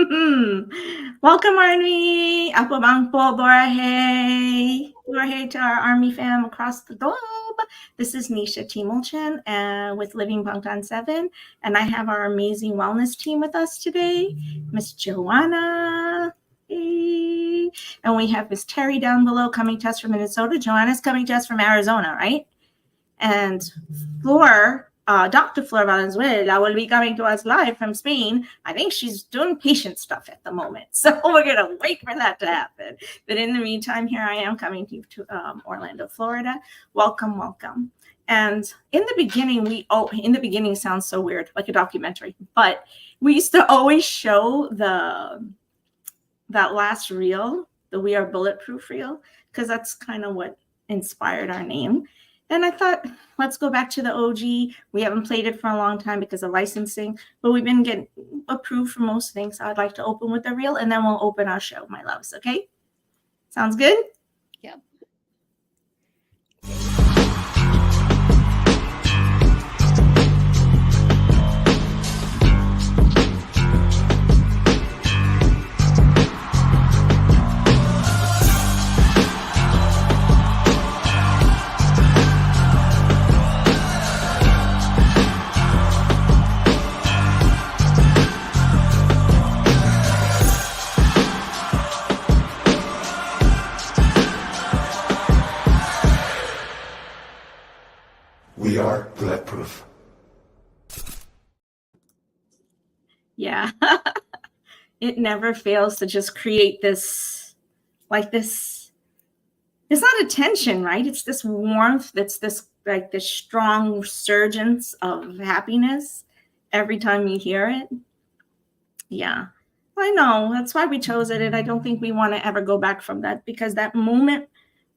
Welcome, Army. Apo bang po, Borhe. Borhe to our Army fam across the globe. This is Nisha Timolchan with Living Bangtan 7, and I have our amazing wellness team with us today, Miss Joanna. Hey. And we have Miss Terry down below coming to us from Minnesota. Joanna's coming to us from Arizona, right? And Dr. Flor Valenzuela will be coming to us live from Spain. I think she's doing patient stuff at the moment. So we're going to wait for that to happen. But in the meantime, here I am coming to you to Orlando, Florida. Welcome, welcome. And in the beginning sounds so weird, like a documentary, but we used to always show that last reel, the We Are Bulletproof reel, because that's kind of what inspired our name. And I thought, let's go back to the OG. We haven't played it for a long time because of licensing, but we've been getting approved for most things. So I'd like to open with the reel, and then we'll open our show, my loves. Okay? Sounds good? Yep. We are bulletproof. Yeah. It never fails to just create this, it's not a tension, right? It's this warmth. It's this strong resurgence of happiness every time you hear it. Yeah, I know. That's why we chose it. And I don't think we want to ever go back from that, because that moment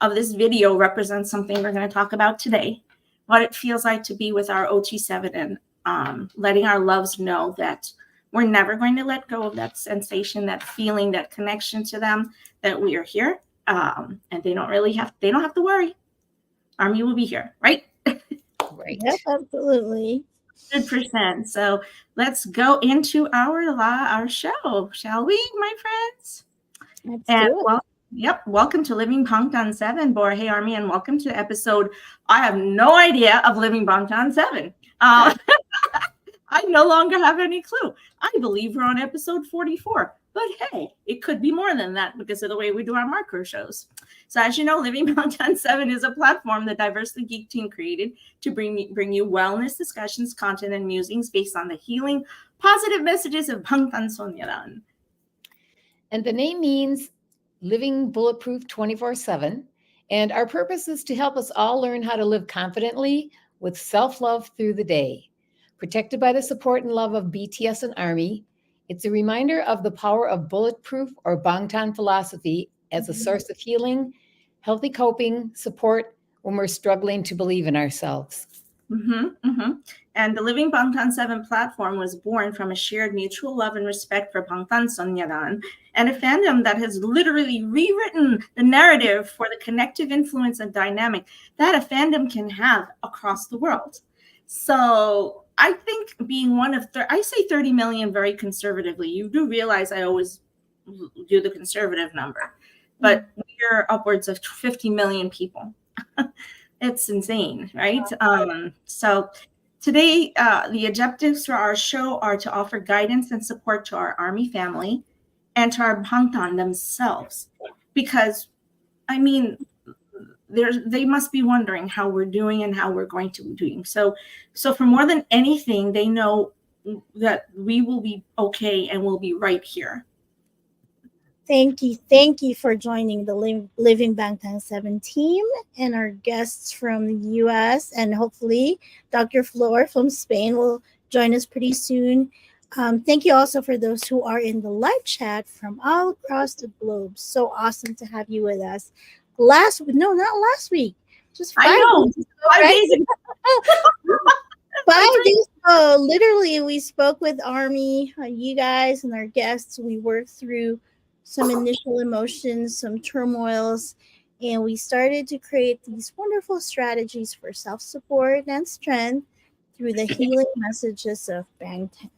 of this video represents something we're going to talk about today. What it feels like to be with our OT7 and letting our loves know that we're never going to let go of that sensation, that feeling, that connection to them, that we are here. And they don't have to worry. Army will be here, right? Right. Yep, absolutely. 100%. So let's go into our show, shall we, my friends? Let's And do it. welcome to Living Bangtan 7, Borhe Army, and welcome to episode, I have no idea, of Living Bangtan 7. I no longer have any clue. I believe we're on episode 44, but hey, it could be more than that because of the way we do our marker shows. So as you know, Living Bangtan 7 is a platform the Diversely Geek team created to bring you wellness discussions, content, and musings based on the healing, positive messages of Bangtan Sonyaran. And the name means living bulletproof 24/7. And our purpose is to help us all learn how to live confidently with self-love through the day. Protected by the support and love of BTS and ARMY, it's a reminder of the power of bulletproof or Bangtan philosophy as a source of healing, healthy coping, support when we're struggling to believe in ourselves. And the Living Bangtan 7 platform was born from a shared mutual love and respect for Bangtan Sonyaran, and a fandom that has literally rewritten the narrative for the connective influence and dynamic that a fandom can have across the world. So I think being one of, I say 30 million very conservatively. You do realize I always do the conservative number, but we're upwards of 50 million people. It's insane, right? So today, the objectives for our show are to offer guidance and support to our Army family and to our Bangtan themselves. Because, I mean, they must be wondering how we're doing and how we're going to be doing. So for more than anything, they know that we will be okay and we'll be right here. Thank you for joining the Living Bangtan 7 team and our guests from the U.S. and hopefully Dr. Flor from Spain will join us pretty soon. Thank you also for those who are in the live chat from all across the globe. So awesome to have you with us. Not last week. Just 5 days ago, 5 days ago. 5 days ago, literally, we spoke with Army, you guys and our guests. We worked through some initial emotions, some turmoils, and we started to create these wonderful strategies for self-support and strength through the healing messages of Bangtan.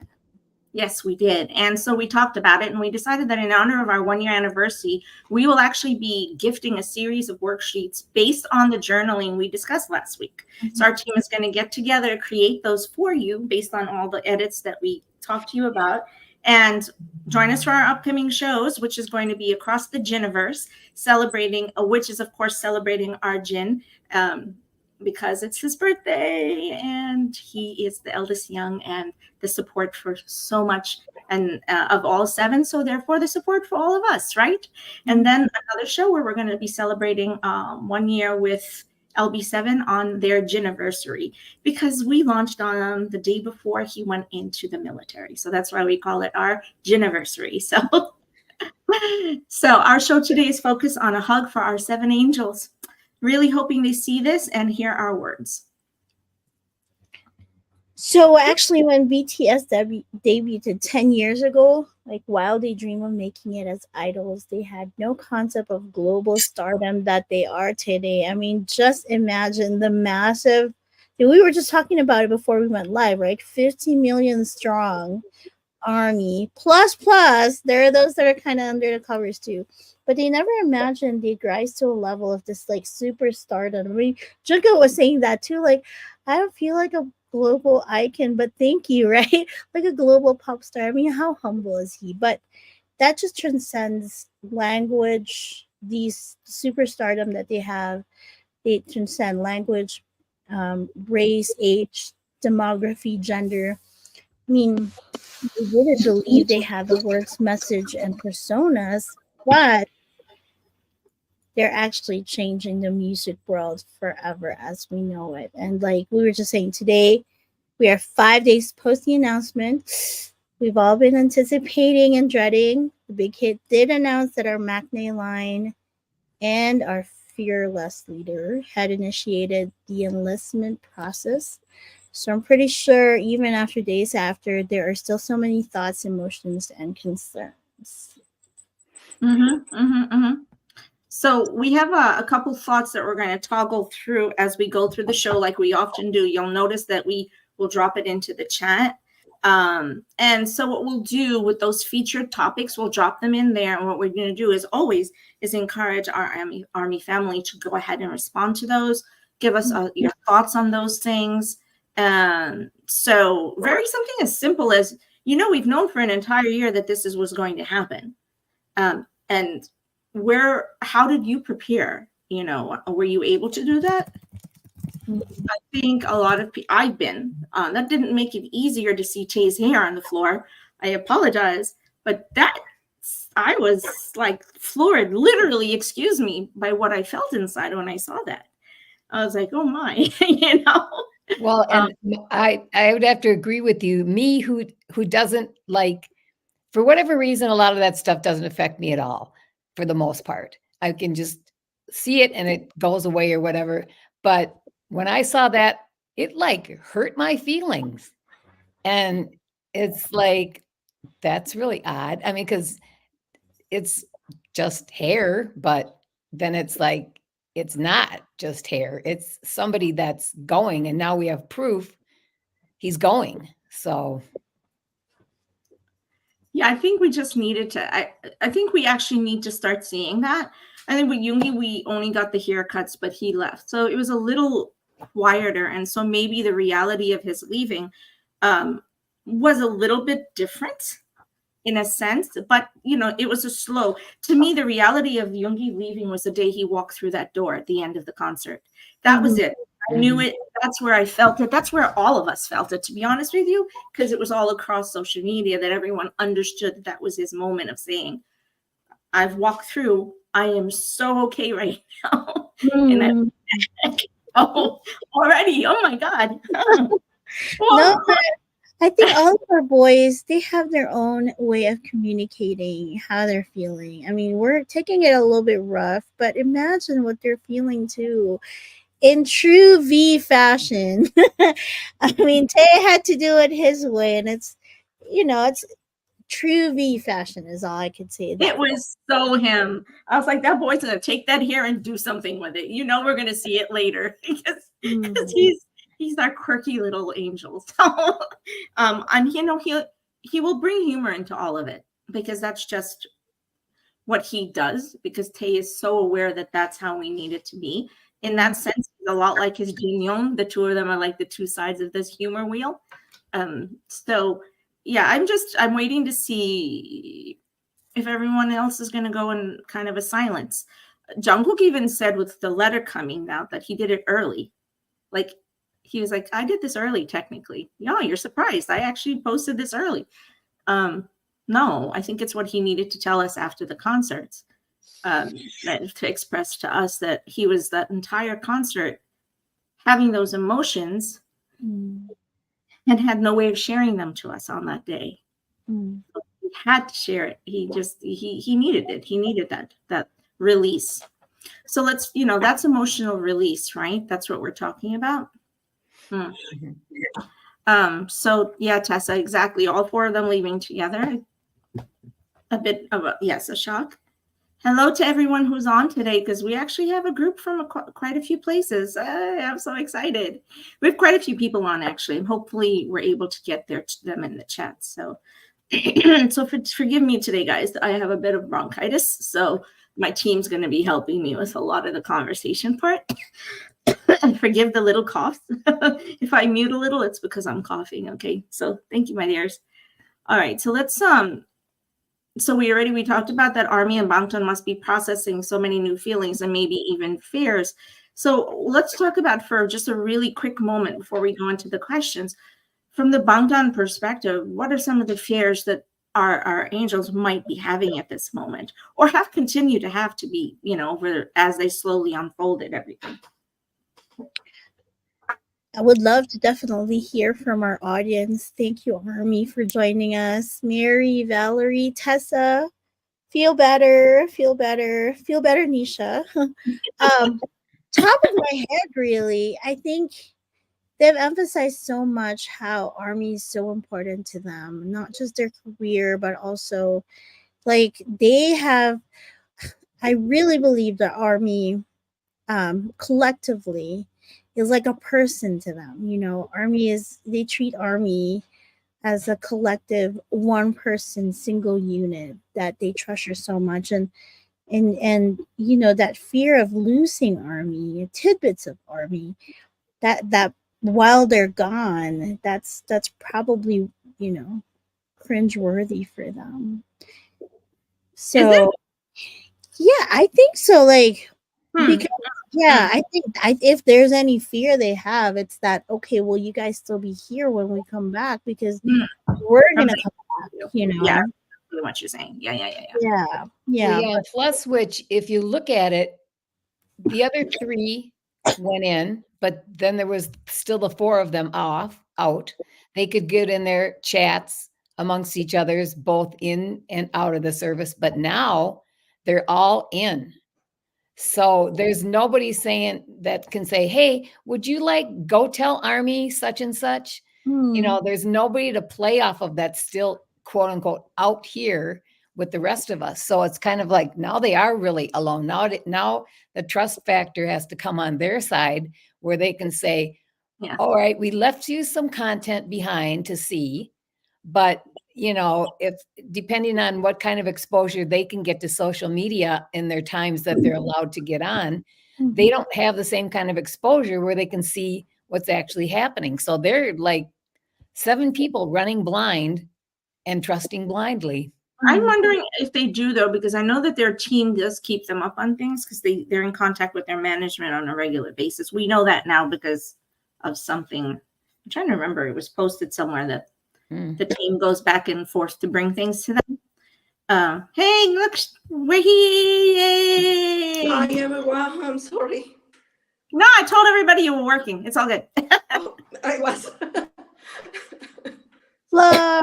Yes, we did. And so we talked about it and we decided that in honor of our 1 year anniversary, we will actually be gifting a series of worksheets based on the journaling we discussed last week. So our team is going to get together to create those for you based on all the edits that we talked to you about. And join us for our upcoming shows, which is going to be across the Giniverse, celebrating, which is, of course, celebrating our Jin. Because it's his birthday and he is the eldest young and the support for so much and of all 7. So therefore the support for all of us, right? And then another show where we're going to be celebrating 1 year with LB7 on their Giniversary because we launched on the day before he went into the military. So that's why we call it our Giniversary. So our show today is focused on a hug for our 7 angels. Really hoping they see this and hear our words. So actually, when BTS debuted 10 years ago, like while they dream of making it as idols, they had no concept of global stardom that they are today. I mean, just imagine the massive, we were just talking about it before we went live, right? 50 million strong ARMY plus there are those that are kind of under the covers too, but they never imagined they'd rise to a level of this like super stardom. I mean, Junko was saying that too, like I don't feel like a global icon, but thank you, right? Like a global pop star. I mean, how humble is he? But that just transcends language. These superstardom that they have, they transcend language, race, age, demography, gender. I mean, they didn't believe they had the words message and personas, but they're actually changing the music world forever as we know it. And like we were just saying today, we are 5 days post the announcement. We've all been anticipating and dreading. The big hit did announce that our Maknae line and our fearless leader had initiated the enlistment process. So I'm pretty sure even after days after, there are still so many thoughts, emotions, and concerns. So we have a couple thoughts that we're going to toggle through as we go through the show like we often do. You'll notice that we will drop it into the chat. And so what we'll do with those featured topics, we'll drop them in there. And what we're going to do is always is encourage our Army family to go ahead and respond to those. Give us your thoughts on those things. So very something as simple as, we've known for an entire year that this was going to happen. And how did you prepare? Were you able to do that? I think a lot of people, I've been, that didn't make it easier to see Tay's hair on the floor. I apologize, but I was like floored, literally, excuse me, by what I felt inside when I saw that. I was like, oh my, Well, and I would have to agree with you. Me, who doesn't like, for whatever reason, a lot of that stuff doesn't affect me at all. For the most part, I can just see it and it goes away or whatever. But when I saw that, it like hurt my feelings, and it's like that's really odd. I mean, because it's just hair, but then it's like it's not just hair. It's somebody that's going, and now we have proof he's going. So yeah, I think we just needed to, I think we actually need to start seeing that. I think with Yoongi, we only got the haircuts, but he left. So it was a little quieter. And so maybe the reality of his leaving was a little bit different in a sense, but it was to me, the reality of Yoongi leaving was the day he walked through that door at the end of the concert. That was it. I knew it. That's where I felt it. That's where all of us felt it, to be honest with you, because it was all across social media that everyone understood that was his moment of saying, I've walked through. I am so okay right now. And already, oh my God. No, I think all of our boys, they have their own way of communicating how they're feeling. I mean, we're taking it a little bit rough, but imagine what they're feeling too. In true V fashion. I mean, Tay had to do it his way, and it's true V fashion is all I could say. It was so him. I was like, that boy's gonna take that hair and do something with it. We're gonna see it later because he's our quirky little angel. So, and he will bring humor into all of it because that's just what he does, because Tay is so aware that that's how we need it to be. In that sense, he's a lot like his Jin Young. The two of them are like the two sides of this humor wheel. So yeah, I'm waiting to see if everyone else is going to go in kind of a silence. Jungkook even said with the letter coming out that he did it early. Like, he was like, I did this early, technically. No, you're surprised. I actually posted this early. No, I think it's what he needed to tell us after the concerts, to express to us that he was that entire concert having those emotions and had no way of sharing them to us on that day. So he had to share it. He needed it. He needed that release. So let's, that's emotional release, right? That's what we're talking about. So yeah, Tessa, exactly. All four of them leaving together. A bit of a shock. Hello to everyone who's on today, because we actually have a group from quite a few places. I'm so excited. We have quite a few people on, actually, and hopefully we're able to get them in the chat. So, forgive me today, guys. I have a bit of bronchitis, so my team's going to be helping me with a lot of the conversation part. And forgive the little cough. If I mute a little, it's because I'm coughing. Okay, so thank you, my dears. All right, so let's So we talked about that ARMY and Bangtan must be processing so many new feelings and maybe even fears. So let's talk about, for just a really quick moment before we go into the questions, from the Bangtan perspective, what are some of the fears that our angels might be having at this moment, or have continued to have to be, as they slowly unfolded everything? I would love to definitely hear from our audience. Thank you, Army, for joining us. Mary, Valerie, Tessa, feel better, Nisha. Top of my head, really, I think they've emphasized so much how Army is so important to them, not just their career, but also like I really believe the Army collectively is like a person to them. They treat Army as a collective, one person, single unit that they treasure so much. And that fear of losing Army, tidbits of Army, that while they're gone, that's probably, cringeworthy for them. So yeah, I think so. Like, because I think if there's any fear they have, it's that, okay, will you guys still be here when we come back? Because we're gonna come back, Yeah, what you're saying. Yeah. Well, plus, which, if you look at it, the other three went in, but then there was still the four of them out. They could get in their chats amongst each other's, both in and out of the service, but now they're all in. So there's nobody that can say, hey, would you go tell Army such and such? There's nobody to play off of that's still, quote unquote, out here with the rest of us. So it's kind of like, now they are really alone. Now the trust factor has to come on their side, where they can say, all right, we left you some content behind to see, but if depending on what kind of exposure they can get to social media in their times that they're allowed to get on, they don't have the same kind of exposure where they can see what's actually happening. So they're like 7 people running blind and trusting blindly. I'm wondering if they do, though, because I know that their team does keep them up on things, because they're in contact with their management on a regular basis. We know that now because of something. I'm trying to remember. It was posted somewhere that the team goes back and forth to bring things to them. Hey, look, we're here. Hi, everyone. I'm sorry. No, I told everybody you were working. It's all good. I was. Fleur.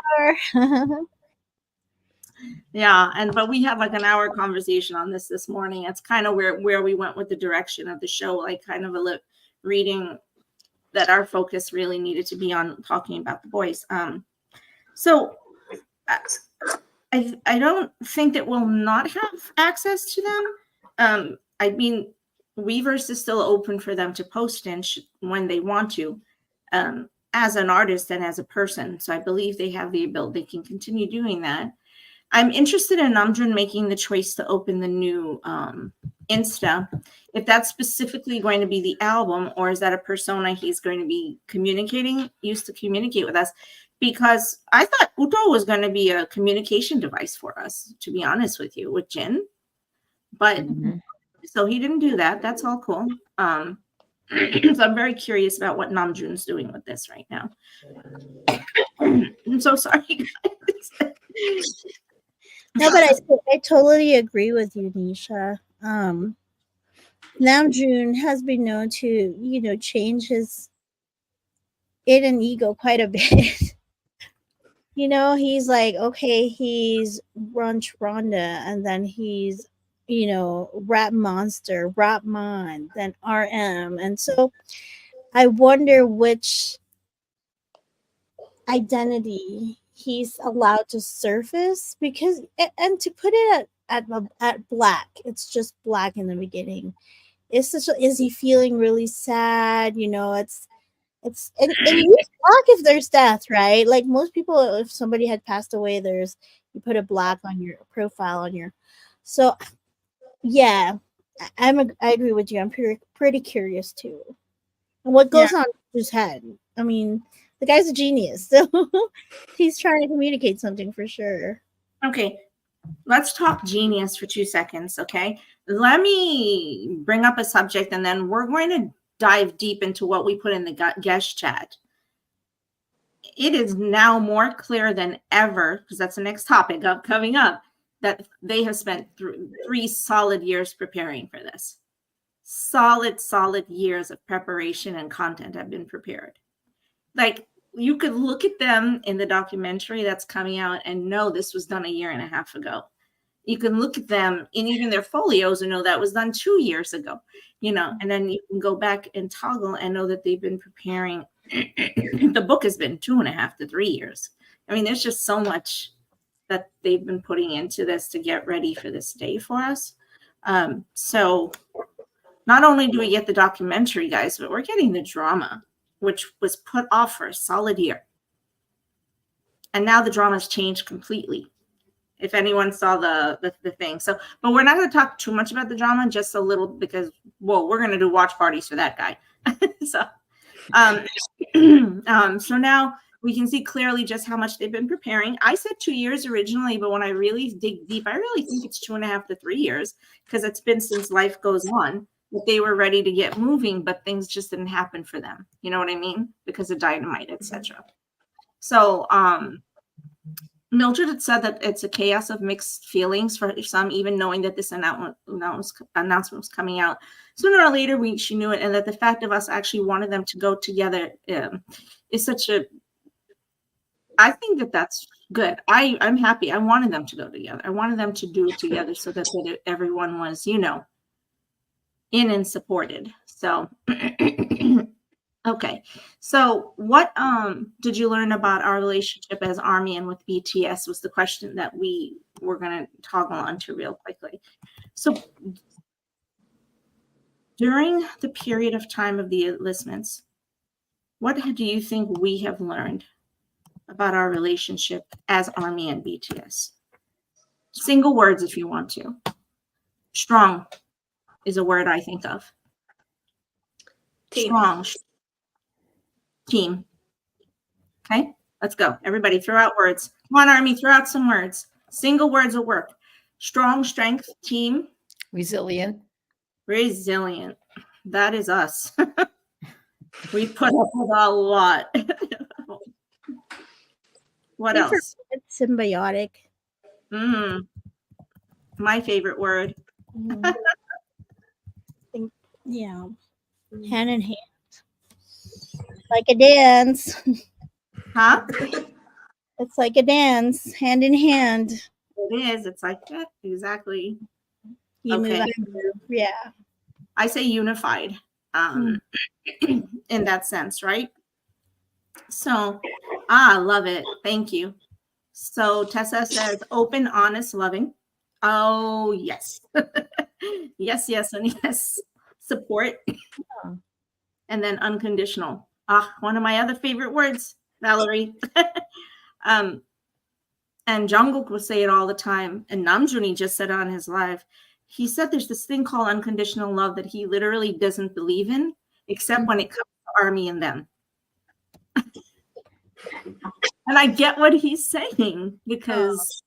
Yeah, but we had like an hour conversation on this morning. It's kind of where we went with the direction of the show, like kind of a reading that our focus really needed to be on talking about the boys. So I don't think that we'll not have access to them. I mean, Weverse is still open for them to post in when they want to. as an artist and as a person. So I believe they have the ability, they can continue doing that. I'm interested in Namjoon making the choice to open the new Insta. If that's specifically going to be the album, or is that a persona he's going to be used to communicate with us? Because I thought Uto was going to be a communication device for us, to be honest with you, with Jin. But so he didn't do that. That's all cool. So I'm very curious about what Namjoon's doing with this right now. I'm so sorry, guys. No, but I totally agree with you, Nisha. Namjoon has been known to, change his hidden ego quite a bit. He's like, okay, he's Brunch Rhonda, and then he's, Rap Monster, Rap Mon, then RM. And so I wonder which identity he's allowed to surface, because, and to put it at black, it's just black in the beginning. Is he feeling really sad? And you block if there's death, right? Like most people, if somebody had passed away, you put a black on your profile on your. So, yeah, I agree with you. I'm pretty curious too. And what goes on in his head? I mean, the guy's a genius, so he's trying to communicate something for sure. Okay, let's talk genius for 2 seconds, okay? Let me bring up a subject, and then we're going to dive deep into what we put in the guest chat. It is now more clear than ever, because that's the next topic coming up, that they have spent 3 solid years preparing for this. Solid years of preparation and content have been prepared. Like, you could look at them in the documentary that's coming out and know this was done 1.5 years ago. You can look at them in even their folios and know that was done 2 years ago, and then you can go back and toggle and know that they've been preparing. The book has been 2.5 to 3 years. I mean, there's just so much that they've been putting into this to get ready for this day for us. So not only do we get the documentary, guys, but we're getting the drama, which was put off for a solid year. And now the drama's changed completely. If anyone saw the thing. So, but we're not going to talk too much about the drama, just a little, because, we're going to do watch parties for that guy. So, so now we can see clearly just how much they've been preparing. I said 2 years originally, but when I really dig deep, I really think it's 2.5 to 3 years, because it's been since Life Goes On that they were ready to get moving, but things just didn't happen for them. You know what I mean? Because of Dynamite, etc. So, Mildred had said that it's a chaos of mixed feelings for some, even knowing that this announcement was coming out. Sooner or later, she knew it, and that the fact of us actually wanted them to go together is such a. I think that's good. I'm happy. I wanted them to go together. I wanted them to do it together so that everyone was, in and supported. So. Okay, so what did you learn about our relationship as ARMY and with BTS was the question that we were going to toggle on to real quickly. So during the period of time of the enlistments, what do you think we have learned about our relationship as ARMY and BTS? Single words if you want to. Strong is a word I think of. Team. Strong. Team. Okay, let's go. Everybody throw out words. Come on, ARMY, throw out some words. Single words will work. Strong, strength, team. Resilient. Resilient. That is us. We put up with a lot. What else? It's symbiotic. My favorite word. Yeah. Hand in hand. Like a dance. Huh? It's like a dance, hand in hand. It is. It's like that. Exactly. You Okay. move, I move. Yeah. I say unified in that sense, right? So, I love it. Thank you. So Tessa says open, honest, loving. Oh, yes. Yes, and yes. Support. And then unconditional. One of my other favorite words, Valerie. And Jungkook would say it all the time. And Namjoon just said on his live, he said there's this thing called unconditional love that he literally doesn't believe in, except when it comes to ARMY and them. And I get what he's saying, because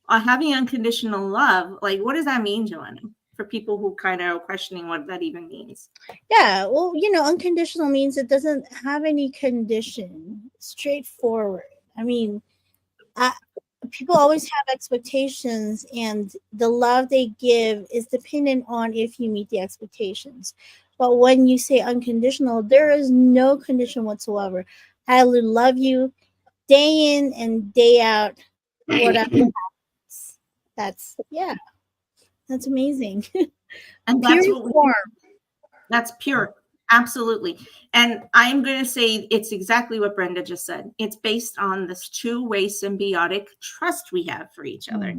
having unconditional love, like, what does that mean, Joanna? For people who kind of are questioning what that even means. Yeah, well, unconditional means it doesn't have any condition. Straightforward. I mean, people always have expectations, and the love they give is dependent on if you meet the expectations. But when you say unconditional, there is no condition whatsoever. I will love you day in and day out, whatever happens. That's amazing. And Pure that's what form. That's pure. Absolutely. And I'm going to say it's exactly what Brenda just said. It's based on this two-way symbiotic trust we have for each other.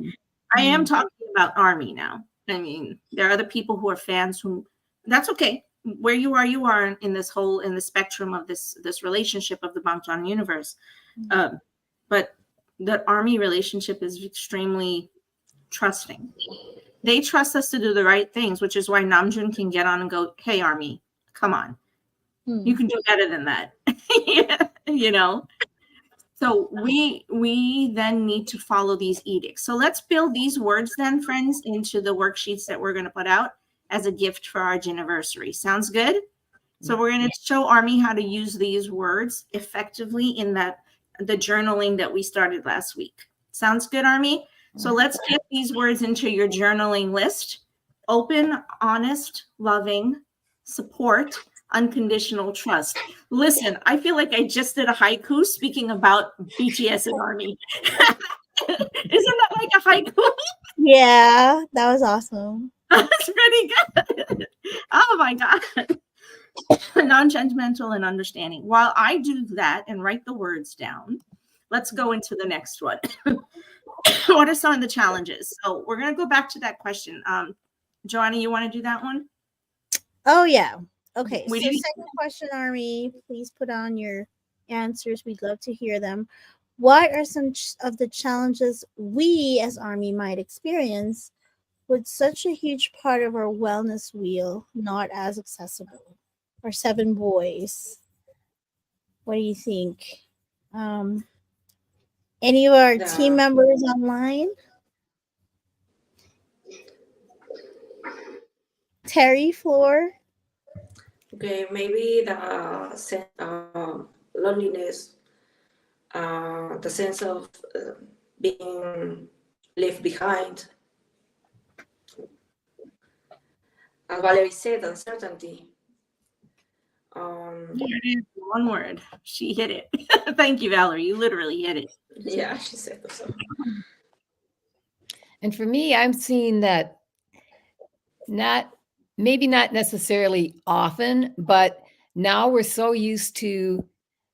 I am talking about ARMY now. I mean, there are other people who are fans who, that's okay. Where you are in this whole, in the spectrum of this relationship of the Bangtan universe. But the ARMY relationship is extremely trusting. They trust us to do the right things, which is why Namjoon can get on and go, hey, ARMY, come on. You can do better than that. So we then need to follow these edicts. So let's build these words then, friends, into the worksheets that we're going to put out as a gift for our anniversary. Sounds good? So we're going to show ARMY how to use these words effectively in the journaling that we started last week. Sounds good, ARMY? So let's get these words into your journaling list. Open, honest, loving, support, unconditional trust. Listen, I feel like I just did a haiku speaking about BTS and ARMY. Isn't that like a haiku? Yeah, that was awesome. That's pretty good. Oh my God. Non-judgmental and understanding. While I do that and write the words down, let's go into the next one. What are some of the challenges? So we're going to go back to that question. Joanna, you want to do that one? Oh, yeah. Okay. So second question, ARMY, please put on your answers. We'd love to hear them. What are some of the challenges we as ARMY might experience with such a huge part of our wellness wheel not as accessible? Our 7 boys. What do you think? Any of our team members online? Terry, Floor? Okay, maybe the sense of loneliness, the sense of being left behind. As Valerie said, uncertainty. One word. She hit it. Thank you, Valerie. You literally hit it. Yeah, she said so. And for me, I'm seeing that maybe not necessarily often, but now we're so used to,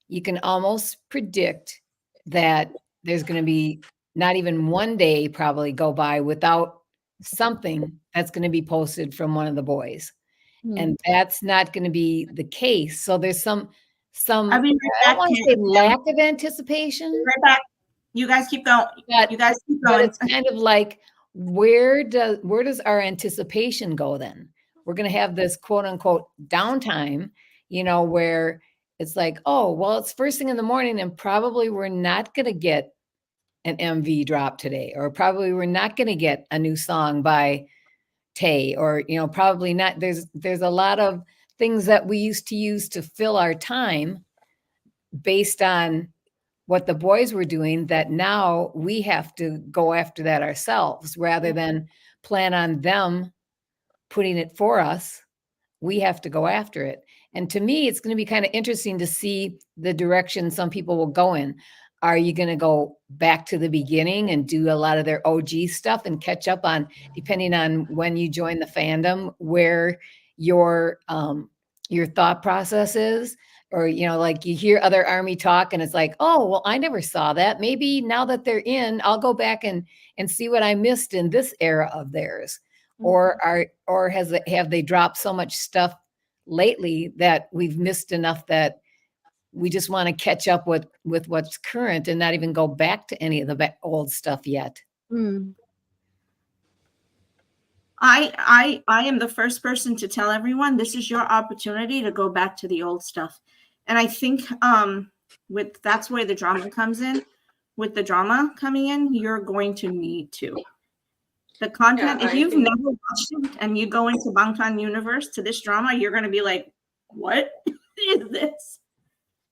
you can almost predict that there's going to be not even one day probably go by without something that's going to be posted from one of the boys. And that's not going to be the case. So there's some I don't want to say lack of anticipation. Right back. You guys keep going. But it's kind of like, where does our anticipation go then? We're going to have this quote unquote downtime, where it's like, oh, well, it's first thing in the morning and probably we're not going to get an MV drop today, or probably we're not going to get a new song by Tay, or, probably not. There's a lot of things that we used to use to fill our time based on what the boys were doing, that now we have to go after that ourselves rather than plan on them putting it for us. We have to go after it. And to me, it's going to be kind of interesting to see the direction some people will go in. Are you going to go back to the beginning and do a lot of their OG stuff and catch up on, depending on when you join the fandom, where your thought process is? Or, like you hear other ARMY talk and it's like, oh, well, I never saw that. Maybe now that they're in, I'll go back and see what I missed in this era of theirs. Or have they dropped so much stuff lately that we've missed enough that we just want to catch up with what's current and not even go back to any of the old stuff yet. Mm. I am the first person to tell everyone this is your opportunity to go back to the old stuff. And I think that's where the drama comes in. With the drama coming in, you're going to need to. The content, if you've never watched it and you go into Bangtan universe to this drama, you're going to be like, what is this?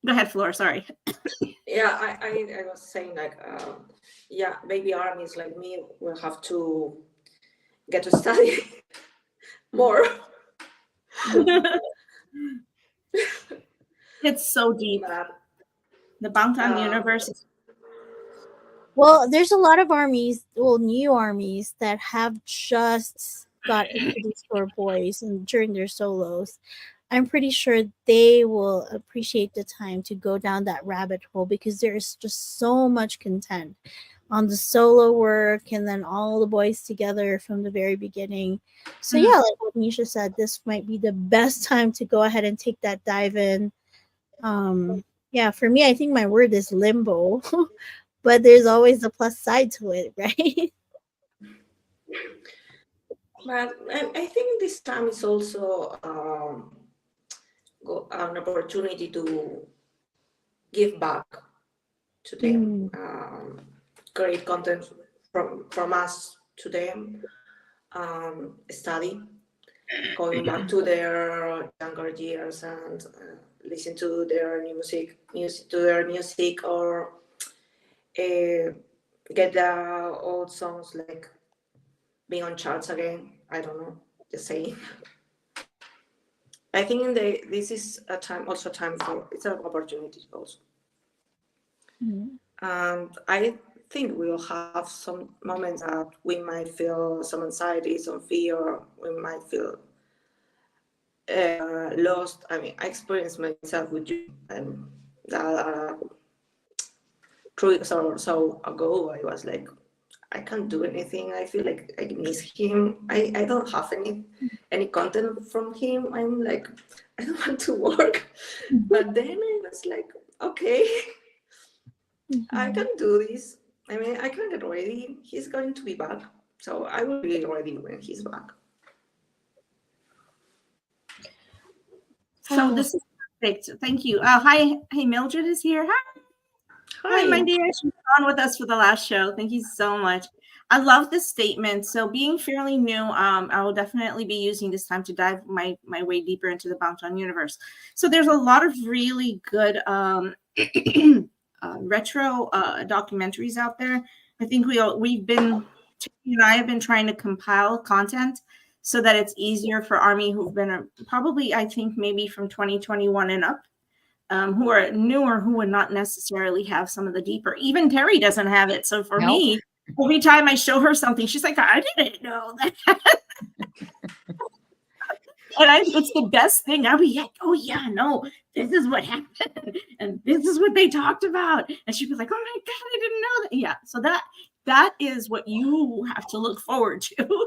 Go ahead, Flora, sorry. Yeah, I was saying like, yeah, baby armies like me will have to get to study more. It's so deep. The Bangtan universe is. Well, there's a lot of armies, new armies that have just got introduced to our boys and during their solos. I'm pretty sure they will appreciate the time to go down that rabbit hole because there's just so much content on the solo work and then all the boys together from the very beginning. So yeah, like what Nisha said, this might be the best time to go ahead and take that dive in. Yeah, for me, I think my word is limbo. But there's always a plus side to it, right? But I think this time is also an opportunity to give back to them, create content from us to them, study, going back to their younger years and listen to their music, or get the old songs like being on charts again. I don't know, just saying. I think this is a time for, it's an opportunity also. And I think we will have some moments that we might feel some anxiety, some fear, we might feel lost. I mean, I experienced myself with you, and 3 weeks or so ago, I was like, I can't do anything. I feel like I miss him. I don't have any content from him. I'm like, I don't want to work. But then I was like, okay, I can do this. I mean, I can get ready. He's going to be back. So I will be ready when he's back. So this is perfect. Thank you. Hi, Mildred is here. Hi, my dear. She's on with us for the last show. Thank you so much. I love this statement. So being fairly new, I will definitely be using this time to dive my way deeper into the Bangtan universe. So there's a lot of really good retro documentaries out there. I think Tiffany and I have been trying to compile content so that it's easier for Army who've been probably, I think, maybe from 2021 and up. Who are newer, who would not necessarily have some of the deeper. Even Terry doesn't have it. So for me, every time I show her something, she's like, I didn't know that. And it's the best thing. I'll be like, oh yeah, no, this is what happened. And this is what they talked about. And she'd be like, oh my God, I didn't know that. Yeah. So that is what you have to look forward to.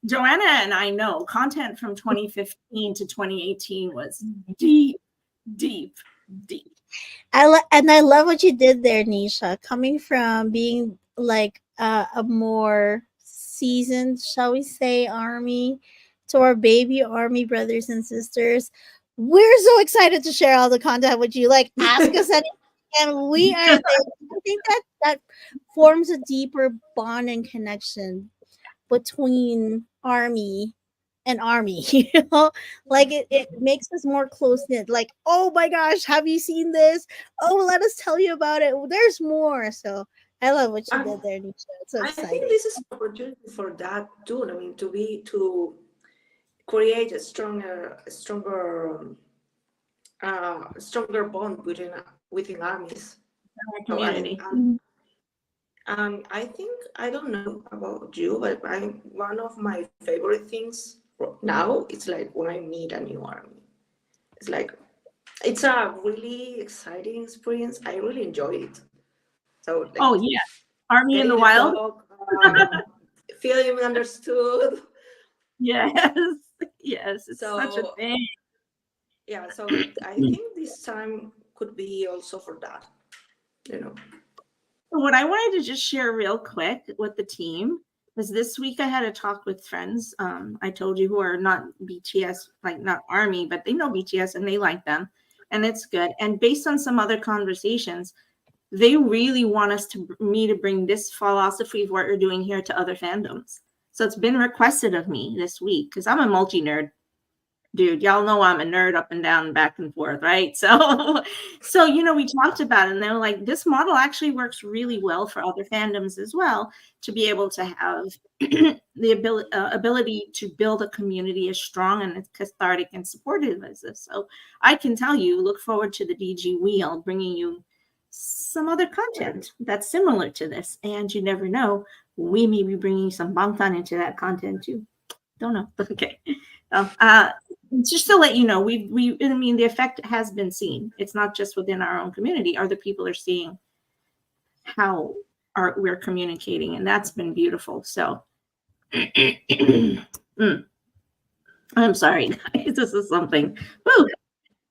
Joanna and I know content from 2015 to 2018 was deep. I love what you did there, Nisha. Coming from being like a more seasoned, shall we say, Army to our baby Army brothers and sisters. We're so excited to share all the content with you. Like, ask us anything, and we are there. I think that forms a deeper bond and connection between Army and Army, like it makes us more close-knit. Like, oh my gosh, have you seen this? Oh, let us tell you about it. There's more. So I love what you did there, Nisha. It's so exciting. I think this is an opportunity for that too. I mean, to create a stronger bond within armies, community. I think, I don't know about you, but one of my favorite things now, it's like when I meet a new army. It's like, it's a really exciting experience. I really enjoy it. So like, oh yeah, Army in the Wild. Feeling understood. Yes, it's such a thing. Yeah, so I think this time could be also for that, you know. What I wanted to just share real quick with the team was this week I had a talk with friends. I told you, who are not BTS, like not ARMY, but they know BTS and they like them, and it's good. And based on some other conversations, they really want me to bring this philosophy of what you're doing here to other fandoms. So it's been requested of me this week because I'm a multi nerd. Dude, y'all know I'm a nerd up and down, back and forth, right? So, we talked about it, and they're like, this model actually works really well for other fandoms as well, to be able to have the ability to build a community as strong and as cathartic and supportive as this. So I can tell you, look forward to the DG wheel bringing you some other content that's similar to this, and you never know, we may be bringing some Bangtan into that content too. Don't know. Okay. Just to let you know, the effect has been seen. It's not just within our own community. Other people are seeing how we're communicating, and that's been beautiful. So, I'm sorry, guys. This is something. Woo.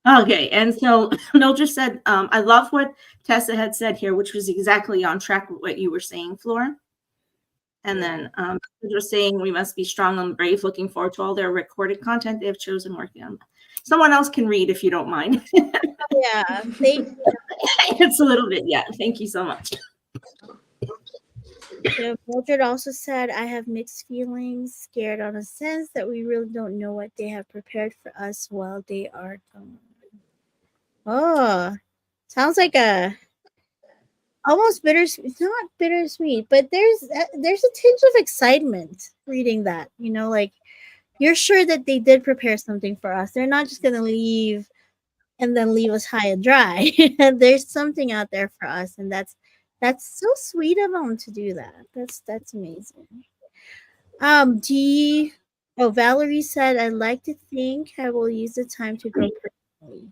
Okay, and so Mildred said, I love what Tessa had said here, which was exactly on track with what you were saying, Flora. And then they're saying we must be strong and brave, looking forward to all their recorded content they've chosen working on. Someone else can read if you don't mind. Yeah, It's a little bit, yeah. Thank you so much. So Mildred also said, I have mixed feelings, scared on a sense that we really don't know what they have prepared for us while they are gone. Oh, sounds like a almost bittersweet. It's not bittersweet, but there's a tinge of excitement reading that. Like, you're sure that they did prepare something for us. They're not just gonna leave and then leave us high and dry. There's something out there for us, and that's so sweet of them to do that. That's amazing. Valerie said, I'd like to think I will use the time to grow personally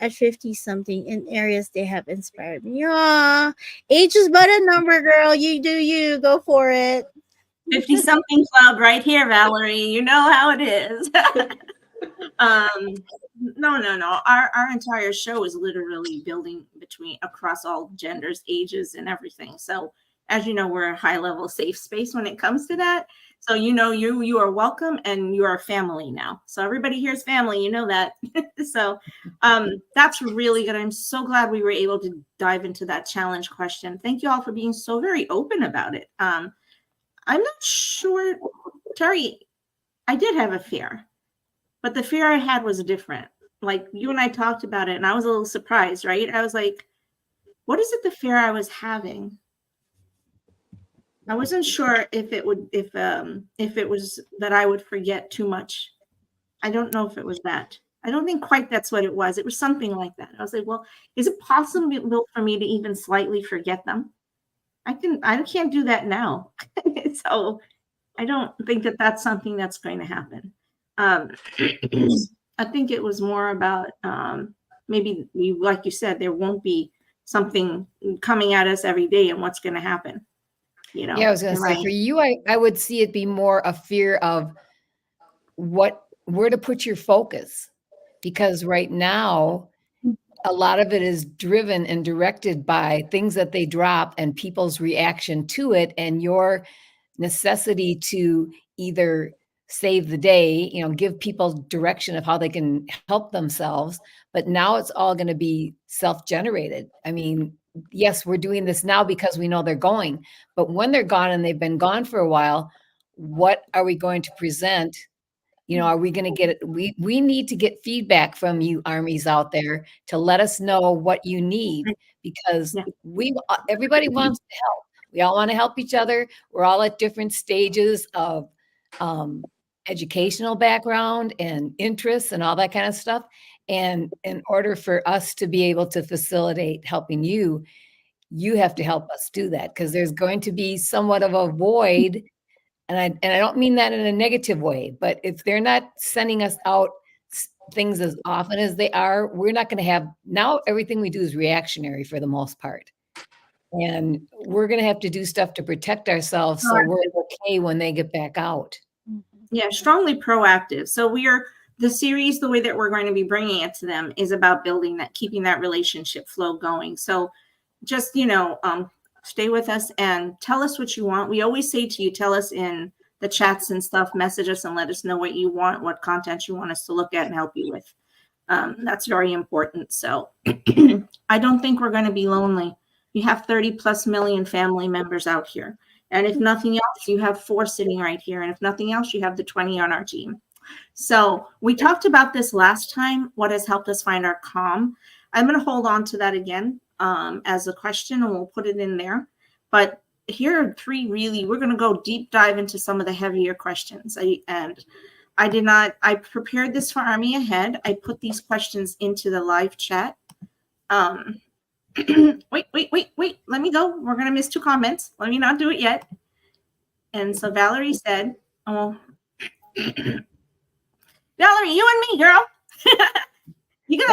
at 50 something in areas they have inspired me. Aw, age is but a number, girl. You go for it. 50 something club right here, Valerie. You know how it is. No. Our entire show is literally building across all genders, ages, and everything. So as you know, we're a high level safe space when it comes to that. So you are welcome, and you are family now. So everybody here is family, you know that. So that's really good. I'm so glad we were able to dive into that challenge question. Thank you all for being so very open about it. I'm not sure, Terry, I did have a fear. But the fear I had was different. Like, you and I talked about it, and I was a little surprised, right? I was like, what is it, the fear I was having? I wasn't sure if it was that I would forget too much. I don't know if it was that. I don't think quite that's what it was. It was something like that. I was like, well, is it possible for me to even slightly forget them? I can't do that now. So I don't think that that's something that's going to happen. I think it was more about maybe, like you said, there won't be something coming at us every day, and what's going to happen. Yeah, I was going to say, for you, I would see it be more a fear of where to put your focus, because right now a lot of it is driven and directed by things that they drop and people's reaction to it, and your necessity to either save the day, give people direction of how they can help themselves. But now it's all going to be self-generated. I mean, yes, we're doing this now because we know they're going, but when they're gone and they've been gone for a while, what are we going to present? Are we going to get it? We need to get feedback from you armies out there to let us know what you need, because everybody wants to help. We all want to help each other. We're all at different stages of educational background and interests and all that kind of stuff. And in order for us to be able to facilitate helping you, you have to help us do that, because there's going to be somewhat of a void. And I don't mean that in a negative way, but if they're not sending us out things as often as they are, we're not going to have, now everything we do is reactionary for the most part. And we're going to have to do stuff to protect ourselves so we're okay when they get back out. Yeah, strongly proactive. So the series, the way that we're going to be bringing it to them is about building that, keeping that relationship flow going. So just, stay with us and tell us what you want. We always say to you, tell us in the chats and stuff, message us and let us know what you want, what content you want us to look at and help you with. That's very important. So I don't think we're going to be lonely. You have 30+ million family members out here. And if nothing else, you have 4 sitting right here. And if nothing else, you have the 20 on our team. So we talked about this last time, what has helped us find our calm. I'm going to hold on to that again as a question, and we'll put it in there. But here are 3 really, we're going to go deep dive into some of the heavier questions. I prepared this for Army ahead. I put these questions into the live chat. Wait. Let me go. We're going to miss 2 comments. Let me not do it yet. And so Valerie said, oh, Valerie, you and me, girl. You gotta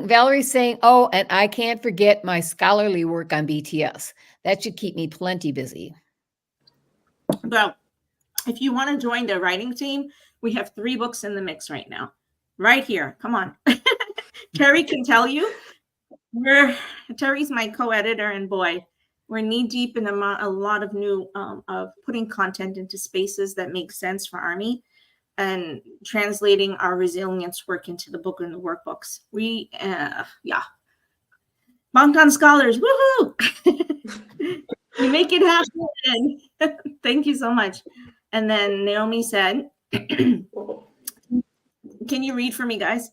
Valerie's saying, oh, and I can't forget my scholarly work on BTS. That should keep me plenty busy. Well, if you want to join the writing team, we have 3 books in the mix right now. Right here. Come on. Terry can tell you. Terry's my co-editor, and boy, we're knee deep in a lot of new of putting content into spaces that make sense for Army and translating our resilience work into the book and the workbooks. We, Bangtan scholars, woohoo! You make it happen. Thank you so much. And then Naomi said, can you read for me, guys?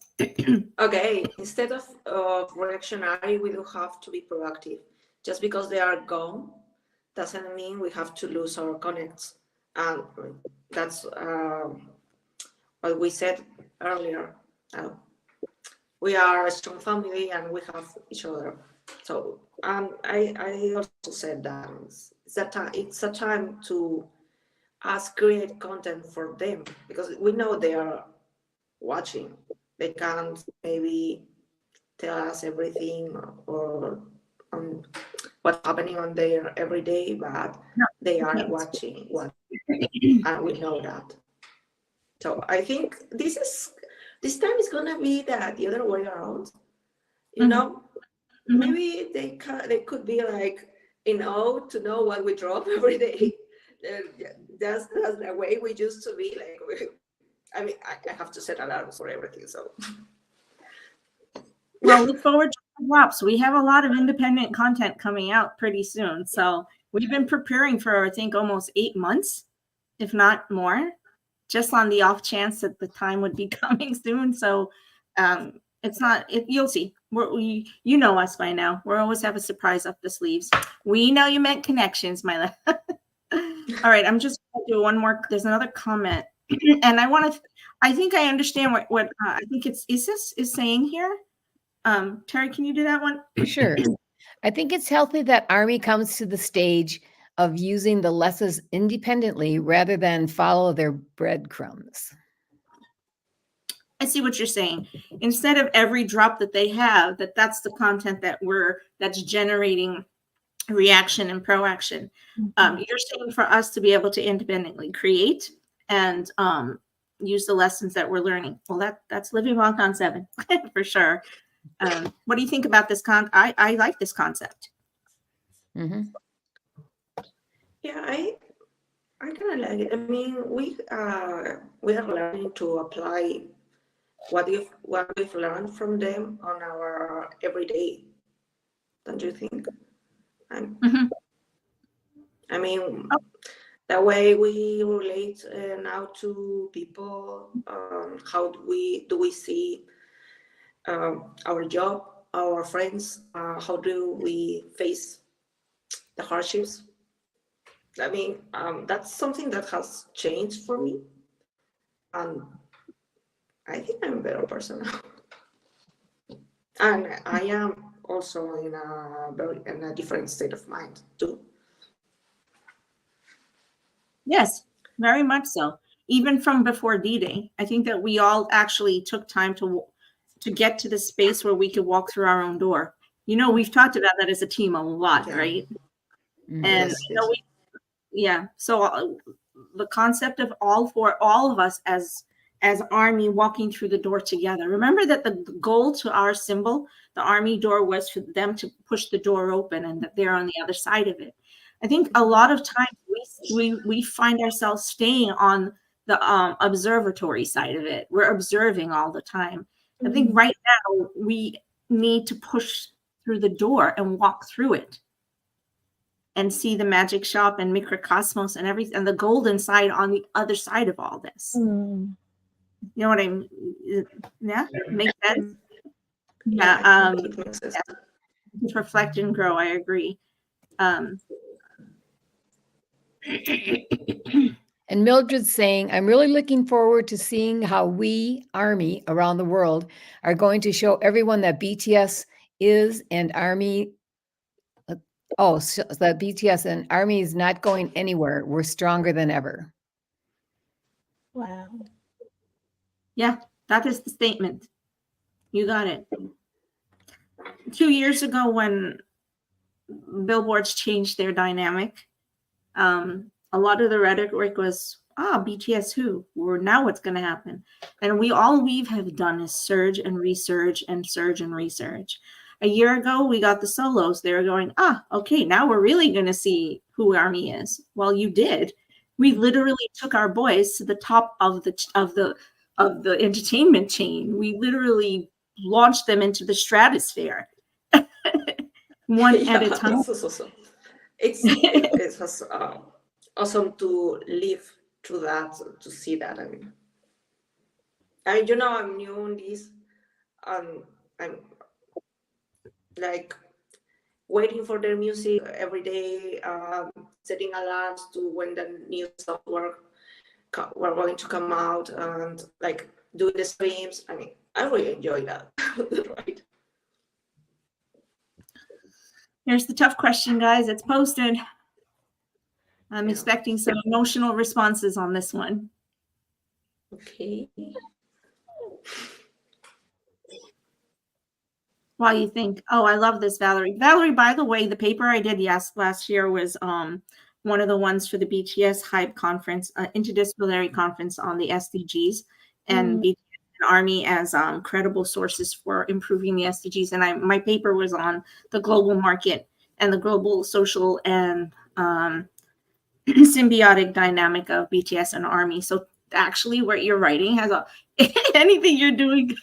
Okay, instead of reactionary, we do have to be proactive. Just because they are gone doesn't mean we have to lose our connects. And that's what we said earlier. We are a strong family and we have each other. So I also said that it's a time to create content for them, because we know they are watching. They can't maybe tell us everything or what's happening on there every day, but they are watching and we know that. So I think this time is gonna be the other way around. You know, maybe they could be like in awe to know what we drop every day. That's the way we used to be. Like, I have to set alarms for everything. So, well, look forward to the drops. We have a lot of independent content coming out pretty soon. So we've been preparing for, I think, almost 8 months, if not more, just on the off chance that the time would be coming soon. So it's not, you'll see. You know us by now. We always have a surprise up the sleeves. We know you meant connections, my love. All right, I'm just going to do one more. There's another comment. And I think I understand what I think is saying here. Terry, can you do that one? Sure. I think it's healthy that Army comes to the stage of using the lessons independently rather than follow their breadcrumbs. I see what you're saying. Instead of every drop that they have, that's the content that's generating reaction and proaction. You're saying for us to be able to independently create and use the lessons that we're learning. Well, that's Living Bangtan 7 for sure. What do you think about this I like this concept. Mm-hmm. Yeah, I kind of like it. I mean, we are learning to apply what we've learned from them on our everyday. Don't you think? I mean, the way we relate now to people, how do we see our job, our friends, how do we face the hardships? I mean, that's something that has changed for me, and I think I'm a better person now. And I am also in a different state of mind too. Yes, very much so. Even from before D-Day, I think that we all actually took time to get to the space where we could walk through our own door. You know, we've talked about that as a team a lot, right? And so the concept of all of us as as Army walking through the door together. Remember that the goal to our symbol, the Army door, was for them to push the door open and that they're on the other side of it. I think a lot of times we find ourselves staying on the observatory side of it. We're observing all the time. I think right now we need to push through the door and walk through it and see the magic shop and microcosmos and everything, and the golden side on the other side of all this. You know what I mean? Yeah, make sense. Yeah, it makes sense. reflect and grow. I agree. And Mildred's saying, I'm really looking forward to seeing how we, Army, around the world are going to show everyone that BTS is and Army. So that BTS and Army is not going anywhere. We're stronger than ever. Wow. Yeah, that is the statement. You got it. 2 years ago, when billboards changed their dynamic, a lot of the rhetoric was, BTS who? Or now what's going to happen? And we have done is surge and resurge and surge and resurge. A year ago, we got the solos. They were going, okay, now we're really going to see who Army is. Well, you did. We literally took our boys to the top of the entertainment chain. We literally launched them into the stratosphere, one at a time. It's awesome. It's awesome to live through that, to see that. I mean, I'm new on this. I'm like waiting for their music every day, setting alarms to when the new stuff were going to come out, and like doing the streams. I mean, I really enjoy that. Right. Here's the tough question, guys. It's posted. I'm expecting some emotional responses on this one. Okay. While you think, I love this, Valerie. Valerie, by the way, the paper I did last year was one of the ones for the BTS Hype Conference, interdisciplinary conference on the SDGs, and BTS and Army as credible sources for improving the SDGs. And my paper was on the global market and the global social and symbiotic dynamic of BTS and Army. So actually, what you're writing has anything you're doing.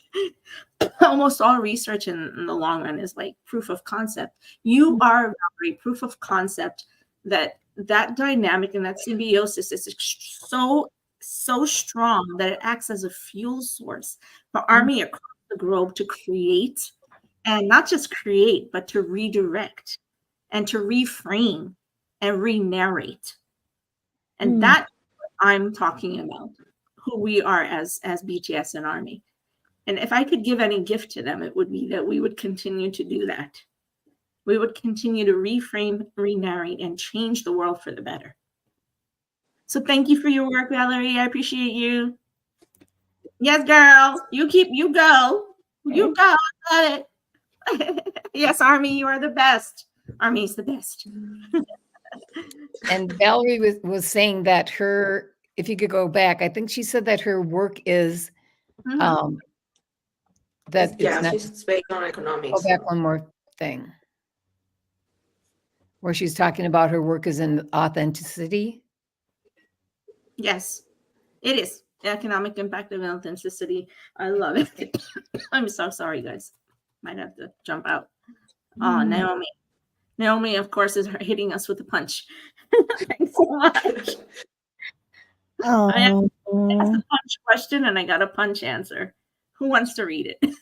Almost all research in the long run is like proof of concept. You are a proof of concept that dynamic and that symbiosis is so strong that it acts as a fuel source for Army across the globe to create, and not just create, but to redirect and to reframe and re-narrate. And that's what I'm talking about, who we are as BTS and Army. And if I could give any gift to them, it would be that we would continue to do that. We would continue to reframe, re-narrate, and change the world for the better. So thank you for your work, Valerie. I appreciate you. Yes, girl. You go. You go. I love it. Yes, Army, you are the best. Army's the best. And Valerie was saying that if you could go back, I think she said that her work is that she's based on economics. Go back one more thing. Where she's talking about her work is in authenticity. Yes, it is. Economic impact of authenticity. I love it. I'm so sorry, guys. Might have to jump out. Naomi. Naomi, of course, is hitting us with a punch. Thanks so much. I asked a punch question and I got a punch answer. Who wants to read it?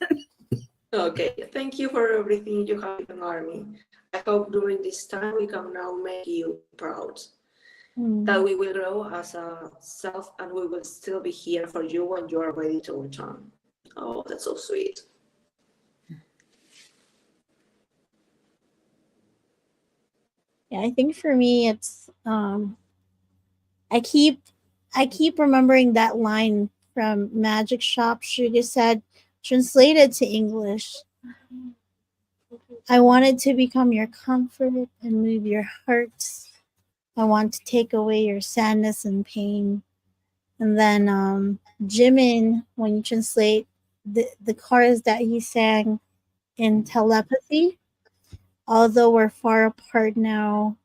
Okay, thank you for everything you have done, Army. I hope during this time we can now make you proud. That we will grow as a self and we will still be here for you when you are ready to return. Oh, that's so sweet. Yeah, I think for me it's I keep remembering that line from Magic Shop. Suga said, translated to English, I wanted to become your comfort and move your hearts. I want to take away your sadness and pain. And then Jimin, when you translate the chorus that he sang in telepathy, although we're far apart now,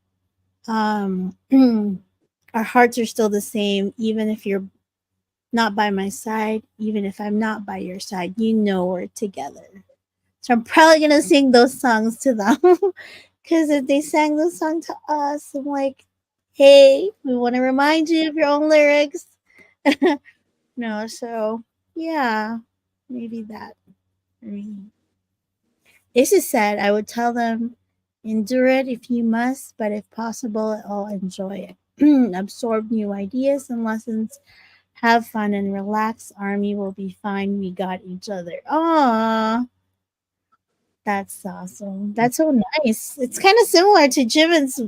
our hearts are still the same, even if you're not by my side, even if I'm not by your side, you know we're together. So I'm probably gonna sing those songs to them. Because if they sang those songs to us, I'm like, hey, we want to remind you of your own lyrics. No, so yeah, maybe that. This is said, I would tell them, endure it if you must, but if possible, I'll enjoy it. Absorb new ideas and lessons. Have fun and relax. Army will be fine. We got each other. Aww. That's awesome. That's so nice. It's kind of similar to Jimin's